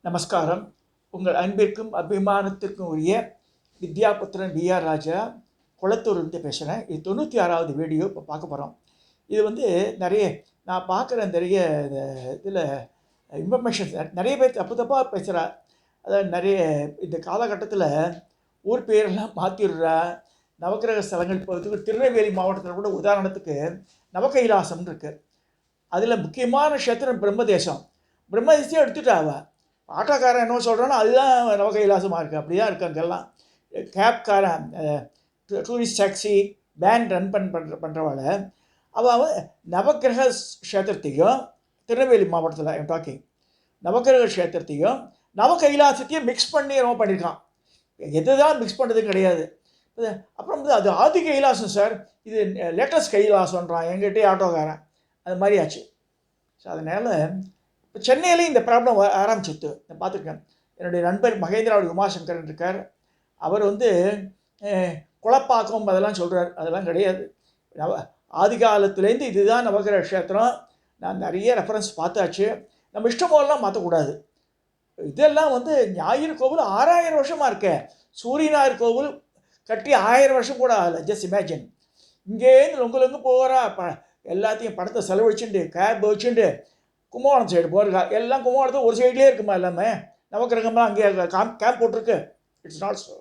நமஸ்காரம். உங்கள் அன்பிற்கும் அபிமானத்திற்கும் உரிய வித்யாபுத்திரன் டிஆர் ராஜா குளத்தூர்லேருந்து பேசுகிறேன். இது 96வது வீடியோ இப்போ பார்க்க போகிறோம். இது வந்து நிறைய நான் பார்க்குற நிறைய இதில் இன்ஃபர்மேஷன்ஸ் நிறைய பேர் தப்பு தப்பாக பேசுகிறா. அதாவது நிறைய இந்த காலகட்டத்தில் ஊர் பேரெல்லாம் மாற்றிடுறா. நவக்கிரக ஸ்தலங்கள் இப்போ திருநெல்வேலி மாவட்டத்தில் கூட உதாரணத்துக்கு நவகைலாசம்னு இருக்குது. அதில் முக்கியமான க்ஷேத்திரம் பிரம்மதேசம். பிரம்மதேசத்தையும் எடுத்துட்டாவா. ஆட்டோக்காரன் என்ன சொல்கிறானோ அதுதான் நவகைலாசமாக இருக்குது. அப்படி தான் இருக்குது. அங்கெல்லாம் கேப்காரன் டூரிஸ்ட் டாக்ஸி வேன் ரன் பண்ணுறவாள் அவள் நவக்கிரக க்ஷேத்திரத்தையும் திருநெல்வேலி மாவட்டத்தில் ஐம் டாக்கிங் நவக்கிரக க்ஷேத்திரத்தையும் நவகைலாசத்தையும் மிக்ஸ் பண்ணி ரொம்ப பண்ணியிருக்கான். எது தான் மிக்ஸ் பண்ணுறது கிடையாது. அப்புறம் வந்து அது ஆதி கைலாசம் சார், இது லேட்டஸ்ட் கைலாசம்ன்றான் எங்கிட்டே ஆட்டோக்காரன். அது மாதிரி ஆச்சு. ஸோ அதனால் இப்போ சென்னையிலையும் இந்த ப்ராப்ளம் ஆரம்பிச்சுட்டு நான் பார்த்துருக்கேன். என்னுடைய நண்பர் மகேந்திராவுடைய உமாசங்கரன் இருக்கார். அவர் வந்து குழப்பாக்கம் அதெல்லாம் சொல்கிறார். அதெல்லாம் கிடையாது. ஆதி காலத்துலேருந்து இதுதான் நவகிரக க்ஷேத்திரம். நான் நிறைய ரெஃபரன்ஸ் பார்த்தாச்சு. நம்ம இஷ்டம் போதெல்லாம் மாற்றக்கூடாது. இதெல்லாம் வந்து ஞாயிறு கோவில் 6000 வருஷமாக இருக்கே. சூரியனார் கோவில் கட்டி 1000 வருஷம் கூட ஆகலை. Just imagine. இங்கேருந்து லொங்கு போகிறா எல்லாத்தையும் பணத்தை செலவழிச்சுட்டு கேப் வச்சுட்டு கும்பகோணம் சைடு போகிறா. எல்லாம் கும்பகோணத்தில் ஒரு சைட்லேயே இருக்குமா எல்லாமே. நவக்கிரகம்லாம் அங்கே கேம்ப் போட்டிருக்கு. It's not so.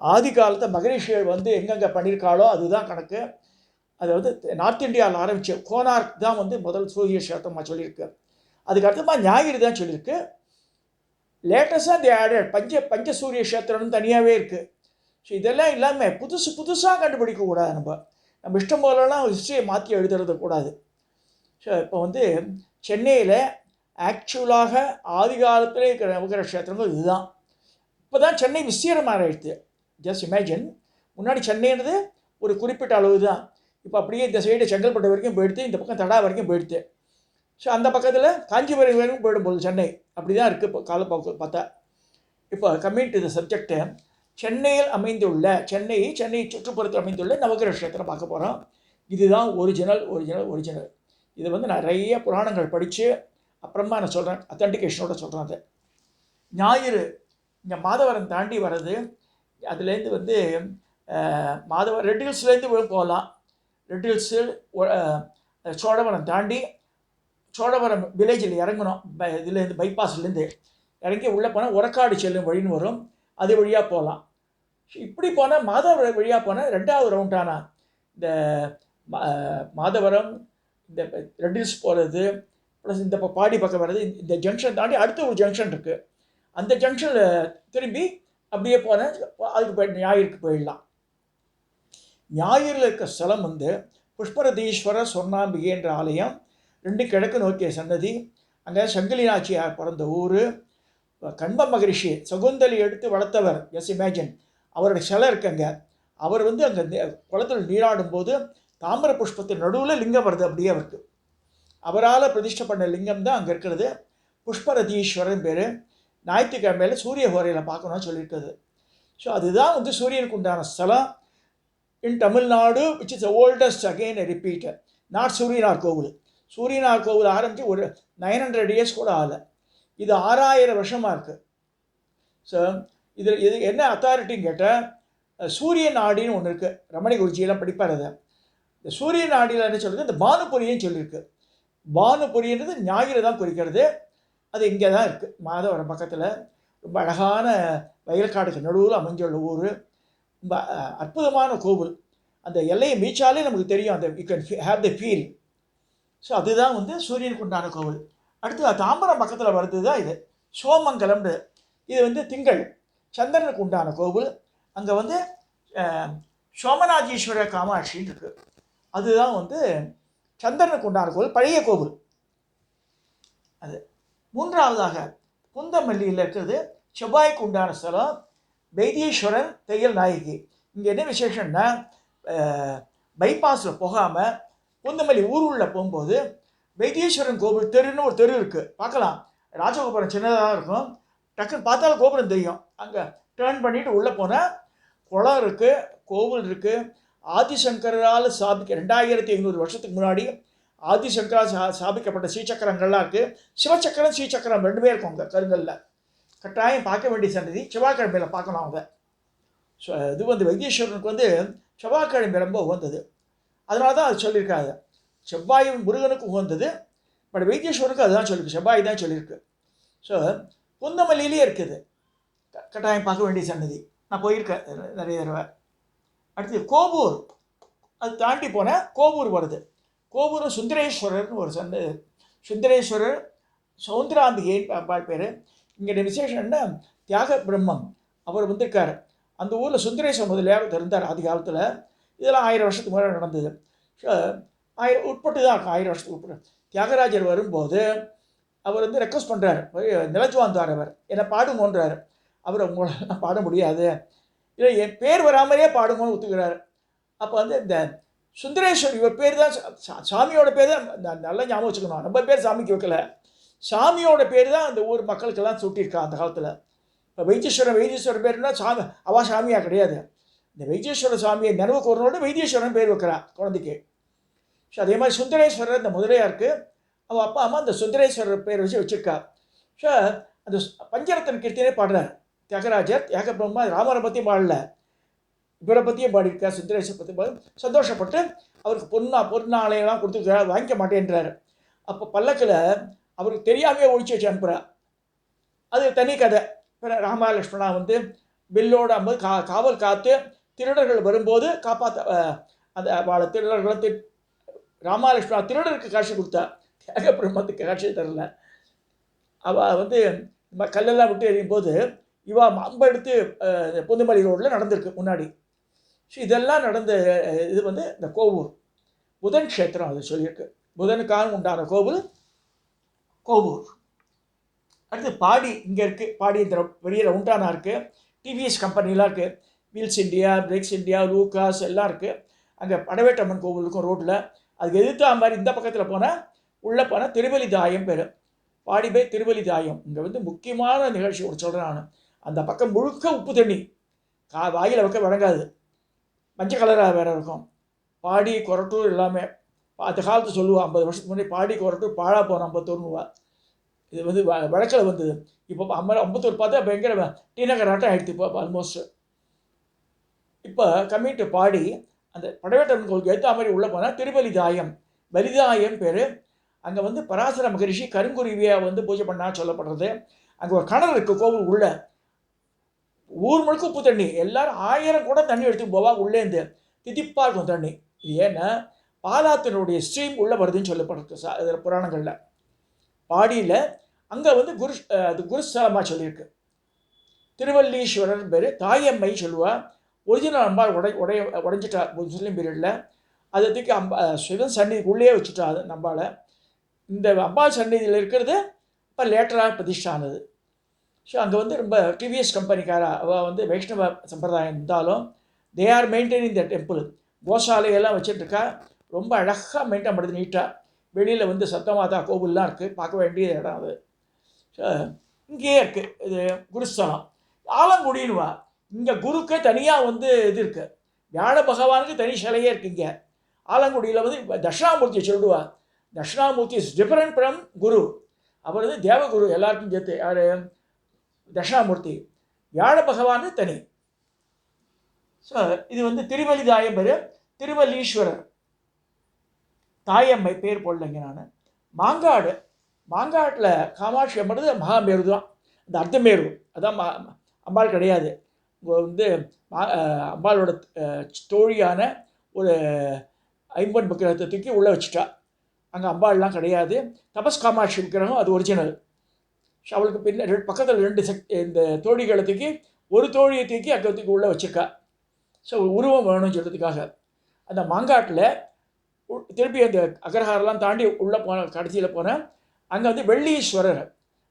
ஆதி காலத்தை மகரிஷிகள் வந்து எங்கெங்கே பண்ணியிருக்காளோ அதுதான் கணக்கு. அது வந்து நார்த் இந்தியாவில் ஆரம்பிச்சு கோனார்க் தான் வந்து முதல் சூரிய க்ஷேத்திரமாக சொல்லியிருக்கு. அதுக்கு அடுத்தமாக ஞாயிறு தான் சொல்லியிருக்கு. லேட்டஸ்டாக தி ஆடட் பஞ்ச சூரிய க்ஷேத்திரம்னு தனியாகவே இருக்குது. ஸோ இதெல்லாம் இல்லாமல் புதுசாக கண்டுபிடிக்கக்கூடாது. நம்ம இஷ்டம் போலலாம் ஹிஸ்ட்ரியை மாற்றி எழுதுறது கூடாது. ஸோ இப்போ வந்து சென்னையில் ஆக்சுவலாக ஆதி காலத்தில் இருக்கிற நவகிரக க்ஷேத்திரங்கள் இதுதான். இப்போ தான் சென்னை விஸ்தீரமாக ஆகிடுது. Just imagine. முன்னாடி சென்னைன்றது ஒரு குறிப்பிட்ட அளவு தான். இப்போ அப்படியே இந்த சைடு செங்கல்பட்டு வரைக்கும் போயிடுது, இந்த பக்கம் தடா வரைக்கும் போயிடுது. ஸோ அந்த பக்கத்தில் காஞ்சிபுரம் வரைக்கும் போயிடும்போது சென்னை அப்படி தான் இருக்குது இப்போ காலப்போக்கு பார்த்தா. இப்போ கம்மிங் டு த சப்ஜெக்டு, சென்னையில் அமைந்துள்ள சென்னை சுற்றுப்புறத்தில் அமைந்துள்ள நவகிரக க்ஷேத்திரம் பார்க்க போகிறோம். இதுதான் ஒரிஜினல். இது வந்து நிறைய புராணங்கள் படித்து அப்புறமா நான் சொல்கிறேன், அத்தன்டிகேஷனோட சொல்கிறேன். அது ஞாயிறு இங்கே மாதவரம் தாண்டி வர்றது. அதுலேருந்து வந்து ரெட் ஹில்ஸ்லேருந்து போகலாம். ரெட் ஹில்ஸு சோழவரம் தாண்டி சோழவரம் வில்லேஜில் இறங்கணும். இதுலேருந்து பைபாஸ்லேருந்து இறங்கி உள்ளே போனால் உரக்காடு செல்லும் வழின்னு வரும். அது வழியாக போகலாம். இப்படி போனால் மாதவரம் வழியாக போனால் 2வது ரவுண்டான இந்த மாதவரம் இந்த ரெட் ஹில்ஸ் போகிறது ப்ளஸ் இந்த பாடி பக்கம் வர்றது. இந்த ஜங்ஷன் தாண்டி அடுத்த ஒரு ஜங்ஷன் இருக்குது. அந்த ஜங்ஷனில் திரும்பி அப்படியே போனால் அதுக்கு ஞாயிறுக்கு போயிடலாம். ஞாயிறில் இருக்க ஸ்தலம் வந்து புஷ்பரதீஸ்வரர் சொர்ணாம்பிகை என்ற ஆலயம். 2 கிழக்கு நோக்கிய சன்னதி. அங்கே சங்கிலி நாச்சியார் பிறந்த ஊர். கண்ப மகரிஷி சகுந்தலி எடுத்து வளர்த்தவர். S imagine. அவருடைய சிலை இருக்குங்க. அவர் வந்து அங்கே குளத்தில் நீராடும் போது தாமிர புஷ்பத்தின் நடுவில் லிங்கம் வருது. அப்படியே அவருக்கு அவரால் பிரதிஷ்டை பண்ண லிங்கம் தான் அங்கே இருக்கிறது. புஷ்பரதீஸ்வரன் பேர். ஞாயிற்றுக்கிழமையில் சூரிய ஹோரையில் பார்க்கணும்னு சொல்லியிருக்குது. ஸோ அதுதான் வந்து சூரியனுக்கு உண்டான ஸ்தலம் in Tamil Nadu, which is the oldest. Again repeat, not Suryanar Koil. Suryanar கோவில் ஆரம்பித்து ஒரு 900 இயர்ஸ் கூட ஆகலை. இது 6000 வருஷமாக இருக்குது. ஸோ இது என்ன அத்தாரிட்டின்னு கேட்டால் சூரிய நாடின்னு ஒன்று இருக்குது. ரமணி குருஜியெல்லாம் படிப்பார். அதை இந்த சூரிய நாடியில் என்ன சொல்கிறது, இந்த பானுபுரின்னு சொல்லியிருக்கு. பானுபுரின்றது ஞாயிறு தான் குறிக்கிறது. அது இங்கே தான் இருக்குது, மாதவரம் பக்கத்தில். ரொம்ப அழகான வயல்காடுக்கு நடுவில் அமைஞ்சுள்ள ஊர். ரொம்ப அற்புதமான கோவில். அந்த எல்லையை மீச்சாலே நமக்கு தெரியும். அந்த you can have the feel. So அதுதான் வந்து சூரியனுக்கு உண்டான கோவில். அடுத்து தாம்பரம் பக்கத்தில் வருது தான் இது சோமங்கலம்னு. இது வந்து திங்கள் சந்திரனுக்கு உண்டான கோவில். அங்கே வந்து சோமநாதீஸ்வர காமாட்சின்னு இருக்குது. அதுதான் வந்து சந்திரனுக்கு உண்டான கோவில், பழைய கோவில். அது 3வதாக குந்தமல்லியில் இருக்கிறது செவ்வாய்க்கு உண்டான ஸ்தலம் வைத்தீஸ்வரன் தையல் நாயகி. இங்கே என்ன விசேஷம்னா பைபாஸில் போகாமல் குந்தமல்லி ஊருள்ள போகும்போது வைத்தீஸ்வரன் கோவில் தெருன்னு ஒரு தெரு இருக்குது. பார்க்கலாம். ராஜகோபுரம் சின்னதாக இருக்கும். டக்குன்னு பார்த்தாலும் கோபுரம் தெரியும். அங்கே டேர்ன் பண்ணிவிட்டு உள்ளே போனால் குளம் இருக்குது, கோவில் இருக்குது. ஆதிசங்கரால் 2500 வருஷத்துக்கு முன்னாடி ஆதிசங்கரா ஸ்தாபிக்கப்பட்ட ஸ்ரீசக்கரங்கள்லாம் இருக்குது. சிவச்சக்கரம் ஸ்ரீசக்கரம் ரெண்டுமே இருக்கும் அங்கே கருங்கல்ல. கட்டாயம் பார்க்க வேண்டிய சன்னதி. செவ்வாய்க்கிழமையில் பார்க்கணும் அதை. ஸோ இது வந்து வைத்தீஸ்வரனுக்கு வந்து செவ்வாய்க்கிழமை ரொம்ப உகந்தது. அதனால தான் அது சொல்லியிருக்காங்க. செவ்வாய் முருகனுக்கு உகந்தது, பட் வைத்தீஸ்வரனுக்கு அதுதான் சொல்லியிருக்கு, செவ்வாய் தான் சொல்லியிருக்கு. ஸோ குந்தமல்லியிலே இருக்குது, கட்டாயம் பார்க்க வேண்டிய சன்னதி. நான் போயிருக்கேன் நிறைய தடவை. அடுத்து கோபூர், அது தாண்டி போனால் கோபூர் வருது. கோபூர் சுந்தரேஸ்வரர்னு ஒரு சுந்தரேஸ்வரர் சௌந்தராம்பிகைன்னு அம்பாள் பேர். இங்கே விசேஷம் என்ன, தியாக பிரம்மம் அவர் வந்திருக்கார். அந்த ஊரில் சுந்தரேஸ்வரர் முதலியார் இருந்தார் ஆதி காலத்தில். இதெல்லாம் 1000 வருஷத்துக்கு முன்னாடி நடந்தது. உட்பட்டு தான் இருக்கும், 1000 வருஷத்துக்கு உட்பட்டு. தியாகராஜர் வரும்போது அவர் வந்து ரெக்வஸ்ட் பண்ணுறார், நிலச்சுவாந்தார் அவர், என்னை பாடுங்கன்றார். அவர் உங்களெல்லாம் பாட முடியாது, இல்லை என் பேர் வராமலே பாடுங்கன்னு ஒத்துக்கிறார். அப்போ வந்து இந்த சுந்தரேஸ்வர் இவர் பேர் தான் சாமியோட பேர் தான், நல்லா ஞாபகம் வச்சுக்கணும். நம்ம பேர் சாமிக்கு வைக்கல, சாமியோட பேர் தான் அந்த ஊர் மக்களுக்கெல்லாம் சூட்டியிருக்கா அந்த காலத்தில். இப்போ வைத்தீஸ்வரன் பேருனா சாமி, அவா சாமியாக கிடையாது. இந்த வைத்தீஸ்வர சாமியை நினைவு கூறனோட வைத்தீஸ்வரன் பேர் வைக்கிறா குழந்தைக்கு. ஸோ அதே மாதிரி சுந்தரேஸ்வரர் இந்த முதலியாருக்கு அவள் அப்பா அம்மா அந்த சுந்தரேஸ்வரர் பேர் வச்சுருக்கா. ஸோ அந்த பஞ்சரத்தன் கீர்த்தினே பாடுறார் தியாகராஜர். தியாகபிரம்மா ராமரை பற்றியும் பாடல, இவரை பற்றியும் பாடியிருக்கார், சுந்தரேஸ்வரர் பற்றி பாடு. சந்தோஷப்பட்டு அவருக்கு பொன்னாலையெல்லாம் கொடுத்து வாங்கிக்க மாட்டேன்றார். அப்போ பல்லக்கில் அவருக்கு தெரியாமே ஒழிச்சு வச்சு அனுப்புகிறார். அது தனி கதை. ராமலக்ஷ்மணா வந்து பில்லோடு அம்பது காவல் காத்து திருடர்கள் வரும்போது காப்பாற்ற அந்த அவளை திருடர்களை ராமலக்ஷ்மணா திருடருக்கு காட்சி கொடுத்தா, தியாக பிரம்மத்துக்கு காட்சி தரல. அவள் வந்து கல்லெல்லாம் விட்டு எறியும் போது இவா அம்பை எடுத்து பொந்துமலை ரோட்டில் நடந்திருக்கு முன்னாடி. ஸோ இதெல்லாம் நடந்த இது வந்து இந்த கோவூர் புதன் க்ஷேத்திரம். அது சொல்லியிருக்கு, புதனுக்காக உண்டான கோவில் கோவூர். அடுத்து பாடி இங்கே இருக்குது. பாடி இந்த பெரிய ரவுண்டானா இருக்குது, டிவிஎஸ் கம்பெனிலாம் இருக்குது, wheels India, brakes India, Lucas எல்லாம் இருக்குது. அங்கே படவேட்டம்மன் கோவில் இருக்கும் ரோட்டில். அதுக்கு எதிர்த்தா மாதிரி இந்த பக்கத்தில் போனால் உள்ளே போனால் திருவலி தாயம் பேர். பாடி போய் திருவலி தாயம் இங்கே வந்து முக்கியமான நிகழ்ச்சி ஒரு சொல்கிறேன் நான். அந்த பக்கம் முழுக்க உப்பு தண்ணி, வாயில் வைக்க வழங்காது, மஞ்சள் கலராக வேறு இருக்கும். பாடி கொரட்டூர் எல்லாமே அந்த காலத்து சொல்லுவாள், 50 வருஷத்துக்கு முன்னாடி பாடி கொரட்டூர் பாழா போகிறோம் 51 இது வந்து வழக்கில் வந்தது. இப்போ 51 பார்த்தா பயங்கர டிநகர் ஆட்டம் ஆகிடுது இப்போ ஆல்மோஸ்ட். இப்போ கம்மிட்டு பாடி அந்த படவேட்டம்மன் கோவிலுக்கு ஏற்ற மாதிரி உள்ளே போனால் திருவலி தாயம், பலிதாயம் பேர். அங்கே வந்து பராசர மகரிஷி கருங்குருவியாக வந்து பூஜை பண்ணால் சொல்லப்படுறது. அங்கே ஒரு கிணறு இருக்குது கோவில் உள்ள, ஊர் முழுக்க உப்பு தண்ணி, எல்லோரும் 1000 கூட தண்ணி எடுத்து போவா உள்ளேருந்து. திதிப்பாக இருக்கும் தண்ணி. இது ஏன்னா பாலாத்தினுடைய ஸ்ட்ரீம் உள்ளே வருதுன்னு சொல்லப்படுறது இதில் புராணங்களில். பாடியில் அங்கே வந்து அது குருஸ்தலமாக சொல்லியிருக்கு. திருவல்லீஸ்வரர் பேர். தாயம்மை சொல்லுவாள். ஒரிஜினல் அம்பாள் உடைஞ்சிட்டா முஸ்லீம் பீரியடில். அதை தூக்கி சிவன் சந்நிதிக்கு உள்ளே வச்சுட்டா அது நம்பாளை. இந்த அம்பாள் சந்நிதியில் இருக்கிறது இப்போ லேட்டராக பிரதிஷ்டை ஆனது. ஸோ அங்கே வந்து ரொம்ப டிவிஎஸ் கம்பெனிக்கார அவள் வந்து வைஷ்ணவ சம்பிரதாயம் இருந்தாலும் they are maintaining the temple. கோசாலையெல்லாம் வச்சுட்டுருக்கா, ரொம்ப அழகாக மெயின்டைன் பண்ணுறது நீட்டாக. வெளியில் வந்து சத்தமாதா கோவில்லாம் இருக்குது, பார்க்க வேண்டிய இடம் அது. ஸோ இங்கேயே இருக்குது இது குருஸ்தலம். ஆலங்குடின்னுவா. இங்கே குருக்கே தனியாக வந்து இது இருக்குது, வியாழ பகவானுக்கு தனி சிலையே இருக்குது. இங்கே ஆலங்குடியில் வந்து தட்சிணாமூர்த்தி சொல்லுவா. தட்சிணாமூர்த்தி இஸ் டிஃபரெண்ட் ஃப்ரம் குரு. அவர் வந்து தேவகுரு எல்லாருக்கும் சேர்த்து. யார்? தட்சிணாமூர்த்தி. வியாழ பகவான் தனி. ஸோ இது வந்து திருவலி தாயம் பேர். திருவல்லீஸ்வரர் தாயம்மை பேர் போடலைங்க நான். மாங்காட்டில் காமாட்சி அம்மது மகாமேரு தான், அந்த அர்த்தமேரு அதான் அம்பாள் கிடையாது. வந்து அம்பாளோட தோழியான ஒரு 50 விக்கிரகத்தை தூக்கி உள்ளே வச்சுட்டா. அங்கே அம்பாள்லாம் கிடையாது. தபஸ் காமாட்சி விக்கிரகம் அது ஒரிஜினல். ஸோ அவளுக்கு பக்கத்தில் 2 இந்த தோழிகளை தூக்கி, ஒரு தோழியை தூக்கி அங்கே தூக்கி உள்ளே வச்சுருக்கா. ஸோ உருவம் வேணும்னு சொல்கிறதுக்காக அந்த மாங்காட்டில் திருப்பி அந்த அக்ரஹாரெலாம் தாண்டி உள்ளே கடைசியில் போனேன். அங்கே வந்து வெள்ளீஸ்வரர்,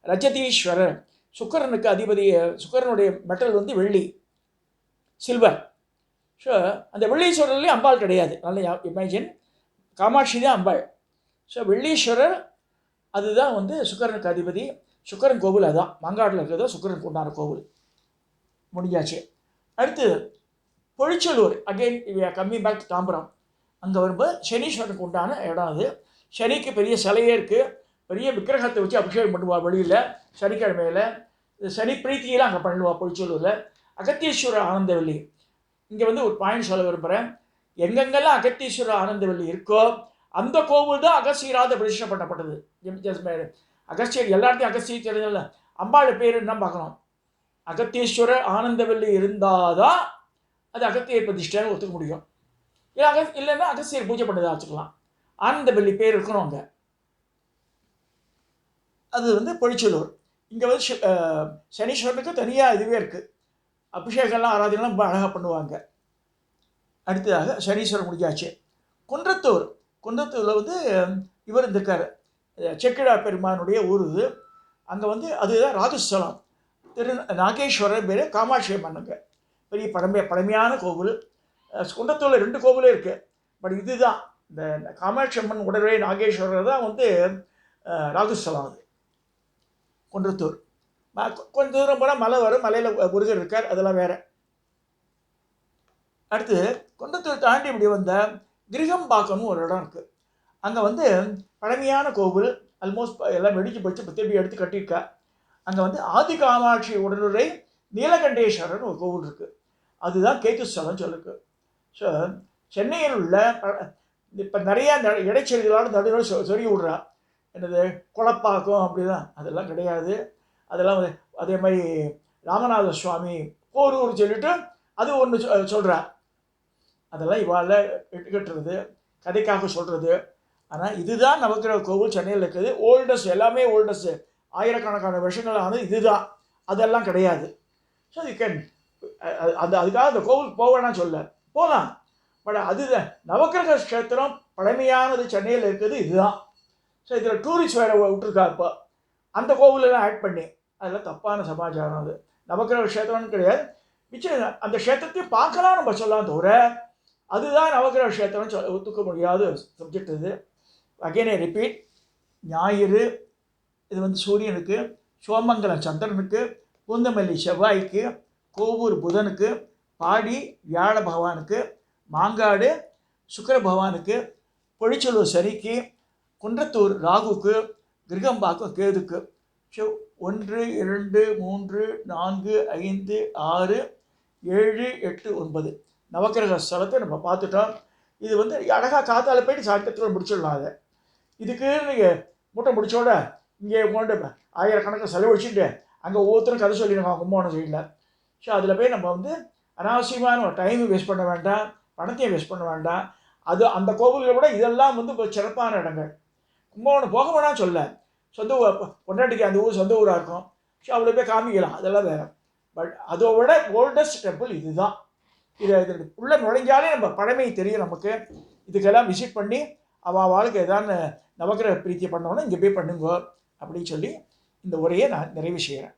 ரஜதீஸ்வரர், சுக்கரனுக்கு அதிபதி. சுக்கரனுடைய மெட்டல் வந்து வெள்ளி, சில்வர். ஸோ அந்த வெள்ளீஸ்வரர்லேயும் அம்பாள் கிடையாது. நல்லா இமேஜின், காமாட்சி தான் அம்பாள். ஸோ வெள்ளீஸ்வரர் அதுதான் வந்து சுக்கரனுக்கு அதிபதி. சுக்கரன் கோவில் அதுதான் மாங்காட்டில் இருக்கிறதோ சுக்கரனுக்கு உண்டான கோவில். முடிஞ்சாச்சு. அடுத்து Pozhichalur. Again coming back to Tambaram. அங்கே வரும்போது சனீஸ்வரனுக்கு உண்டான இடம் அது. சனிக்கு பெரிய சிலையே இருக்குது, பெரிய விக்கிரகத்தை வச்சு அபிஷேகம் பண்ணுவாள் வெளியில் சனிக்கிழமையில். சனி பிரீத்தியெல்லாம் அங்கே பண்ணுவா பொழிச்சலூரில். அகத்தீஸ்வரர் ஆனந்தவல்லி இங்கே வந்து ஒரு பாயிண்ட் சொல்ல விரும்புகிறேன். எங்கெங்கெல்லாம் அகத்தீஸ்வரர் ஆனந்தவல்லி இருக்கோ அந்த கோவில் தான் அகஸ்தியரால் பிரதிஷ்டை பண்ணப்பட்டது. அகஸ்தியர் எல்லாத்தையும் அகஸ்தியர் தெரிஞ்சதில்ல. அம்பாள் பேர் என்ன பார்க்கணும், அகத்தீஸ்வரர் ஆனந்தவல்லி இருந்தால் தான் அது அகத்தியர் பிரதிஷ்டைன்னு ஒத்துக்க முடியும். இல்லைன்னா அகஸ்தியர் பூஜை பண்ணதாக வச்சுக்கலாம். ஆனந்தவல்லி பேர் இருக்கணும் அங்கே. அது வந்து பொழிச்சலூர். இங்கே வந்து சனீஸ்வரனுக்கு தனியாக இதுவே இருக்குது. அபிஷேகம்லாம் ஆராதனைலாம் ரொம்ப அழகாக பண்ணுவாங்க. அடுத்ததாக சனீஸ்வரன் முடிஞ்சாச்சு. குன்றத்தூரில் வந்து இவர் இருந்திருக்கார், செக்கிழா பெருமானுடைய ஊர் இது. அங்கே வந்து அதுதான் ராகுஸ்தலம். திரு நாகேஸ்வரர் பேர், காமாட்சி அம்மனுங்க பெரிய பழமையான கோவில். குன்றத்தூரில் 2 கோவிலே இருக்குது. பட் இதுதான் இந்த காமாட்சி அம்மன் உடனே நாகேஸ்வரர் தான் வந்து ராகுஸ்தலம். அது குன்றத்தூர். கொஞ்சம் தூரம் போனால் மலை வரும், மலையில் முருகர் இருக்கார், அதெல்லாம் வேறு. அடுத்து குன்றத்தூர் தாண்டி இப்படி வந்த கிரகம்பாக்கம்னு ஒரு இடம் இருக்குது. அங்கே வந்து பழமையான கோவில், ஆல்மோஸ்ட் எல்லாம் வெடிச்சு போச்சு, இப்போ திருப்பி எடுத்து கட்டியிருக்கா. அங்கே வந்து ஆதி காமாட்சி உடனுரை நீலகண்டேஸ்வரர்னு ஒரு கோவில் இருக்குது. அதுதான் கேத்துஸ்தலம் சொல்லிருக்கு. ஸோ சென்னையில் உள்ள இப்போ நிறையா இடைச்செறிகளால் நடுவில் சொறி விடுறா. என்னது குழப்பாக்கம் அப்படி தான், அதெல்லாம் கிடையாது. அதெல்லாம் அதே மாதிரி ராமநாத சுவாமி போரூர் சொல்லிட்டு அது ஒன்று சொல்கிறா. அதெல்லாம் இவாள் எடுத்துக்கிட்டுறது, கதைக்காக சொல்கிறது. ஆனால் இதுதான் நவக்கிரக கோவில் சென்னையில் இருக்குது. ஓல்டஸ்ட், எல்லாமே ஓல்டஸ்ட்டு, ஆயிரக்கணக்கான வருஷங்கள் ஆனது இதுதான். அதெல்லாம் கிடையாது. ஸோ யூ கேன் அதுக்காக அந்த கோவிலுக்கு போவேன்னா சொல்ல போகலாம். பட் அது நவக்கிரக கஷேத்திரம் பழமையானது சென்னையில் இருக்குது இதுதான். ஸோ இதில் டூரிஸ்ட் வேறு விட்டுருக்கா. இப்போ அந்த கோவிலெல்லாம் ஆட் பண்ணி அதெல்லாம் தப்பான சமாச்சாரம். அது நவக்கிரக கஷேத்திரம்னு கிடையாது. மிச்சம் அந்த க்ஷேத்திரத்தையும் பார்க்கலாம் நம்ம சொல்லலாம் தவிர அதுதான் நவக்கிரக கஷேத்திரம் ஒத்துக்க முடியாத சப்ஜெக்ட் இது. அகைன் ரிப்பீட், ஞாயிறு இது வந்து சூரியனுக்கு, சோமங்கலம் சந்திரனுக்கு, பூந்தமல்லி செவ்வாய்க்கு, கோவூர் புதனுக்கு, பாடி வியாழ பகவானுக்கு, மாங்காடு சுக்கிர பகவானுக்கு, பொழிச்சலூர் சனிக்கு, குன்றத்தூர் ராகுக்கு, கிரகம்பாக்கம் கேதுக்கு. ஸோ 1 2 3 4 5 6 7 8 9 நவக்கிரக ஸ்தலத்தை நம்ம பார்த்துட்டோம். இது வந்து அழகாக காத்தால போயிட்டு சாயந்தரத்தில் முடிச்சிடலாம். அதை இதுக்கு நீங்கள் மூட்டை முடிச்சோட இங்கே கொண்டு ஆயிரக்கணக்கில் செலவழிச்சுட்டு அங்கே ஒவ்வொருத்தரும் கதை சொல்லிடுங்க கும்பகோணம் சைடில். ஸோ அதில் போய் நம்ம வந்து அனாவசியமான டைமை வேஸ்ட் பண்ண வேண்டாம், பணத்தையும் வேஸ்ட் பண்ண வேண்டாம். அது அந்த கோவில்களை விட இதெல்லாம் வந்து இப்போ சிறப்பான இடங்கள். கும்பகோணம் போக வேணாம் சொல்ல, சொந்த ஊர் பொண்டாட்டிக்கு அந்த ஊர் சொந்த ஊராக இருக்கும். ஸோ அவ்வளோ போய் காமிக்கலாம், அதெல்லாம் வேறு. பட் அதை விட ஓல்டஸ்ட் டெம்பிள் இது. இது உள்ள நுழைஞ்சாலே நம்ம பழமை தெரியும் நமக்கு. இதுக்கெல்லாம் விசிட் பண்ணி வாழ்க்கை ஏதாவது நவக்கிரக பிரீத்தியை பண்ணோன்னா இங்கே போய் பண்ணுங்க அப்படின்னு சொல்லி இந்த உரையை நான் நிறைவு செய்கிறேன்.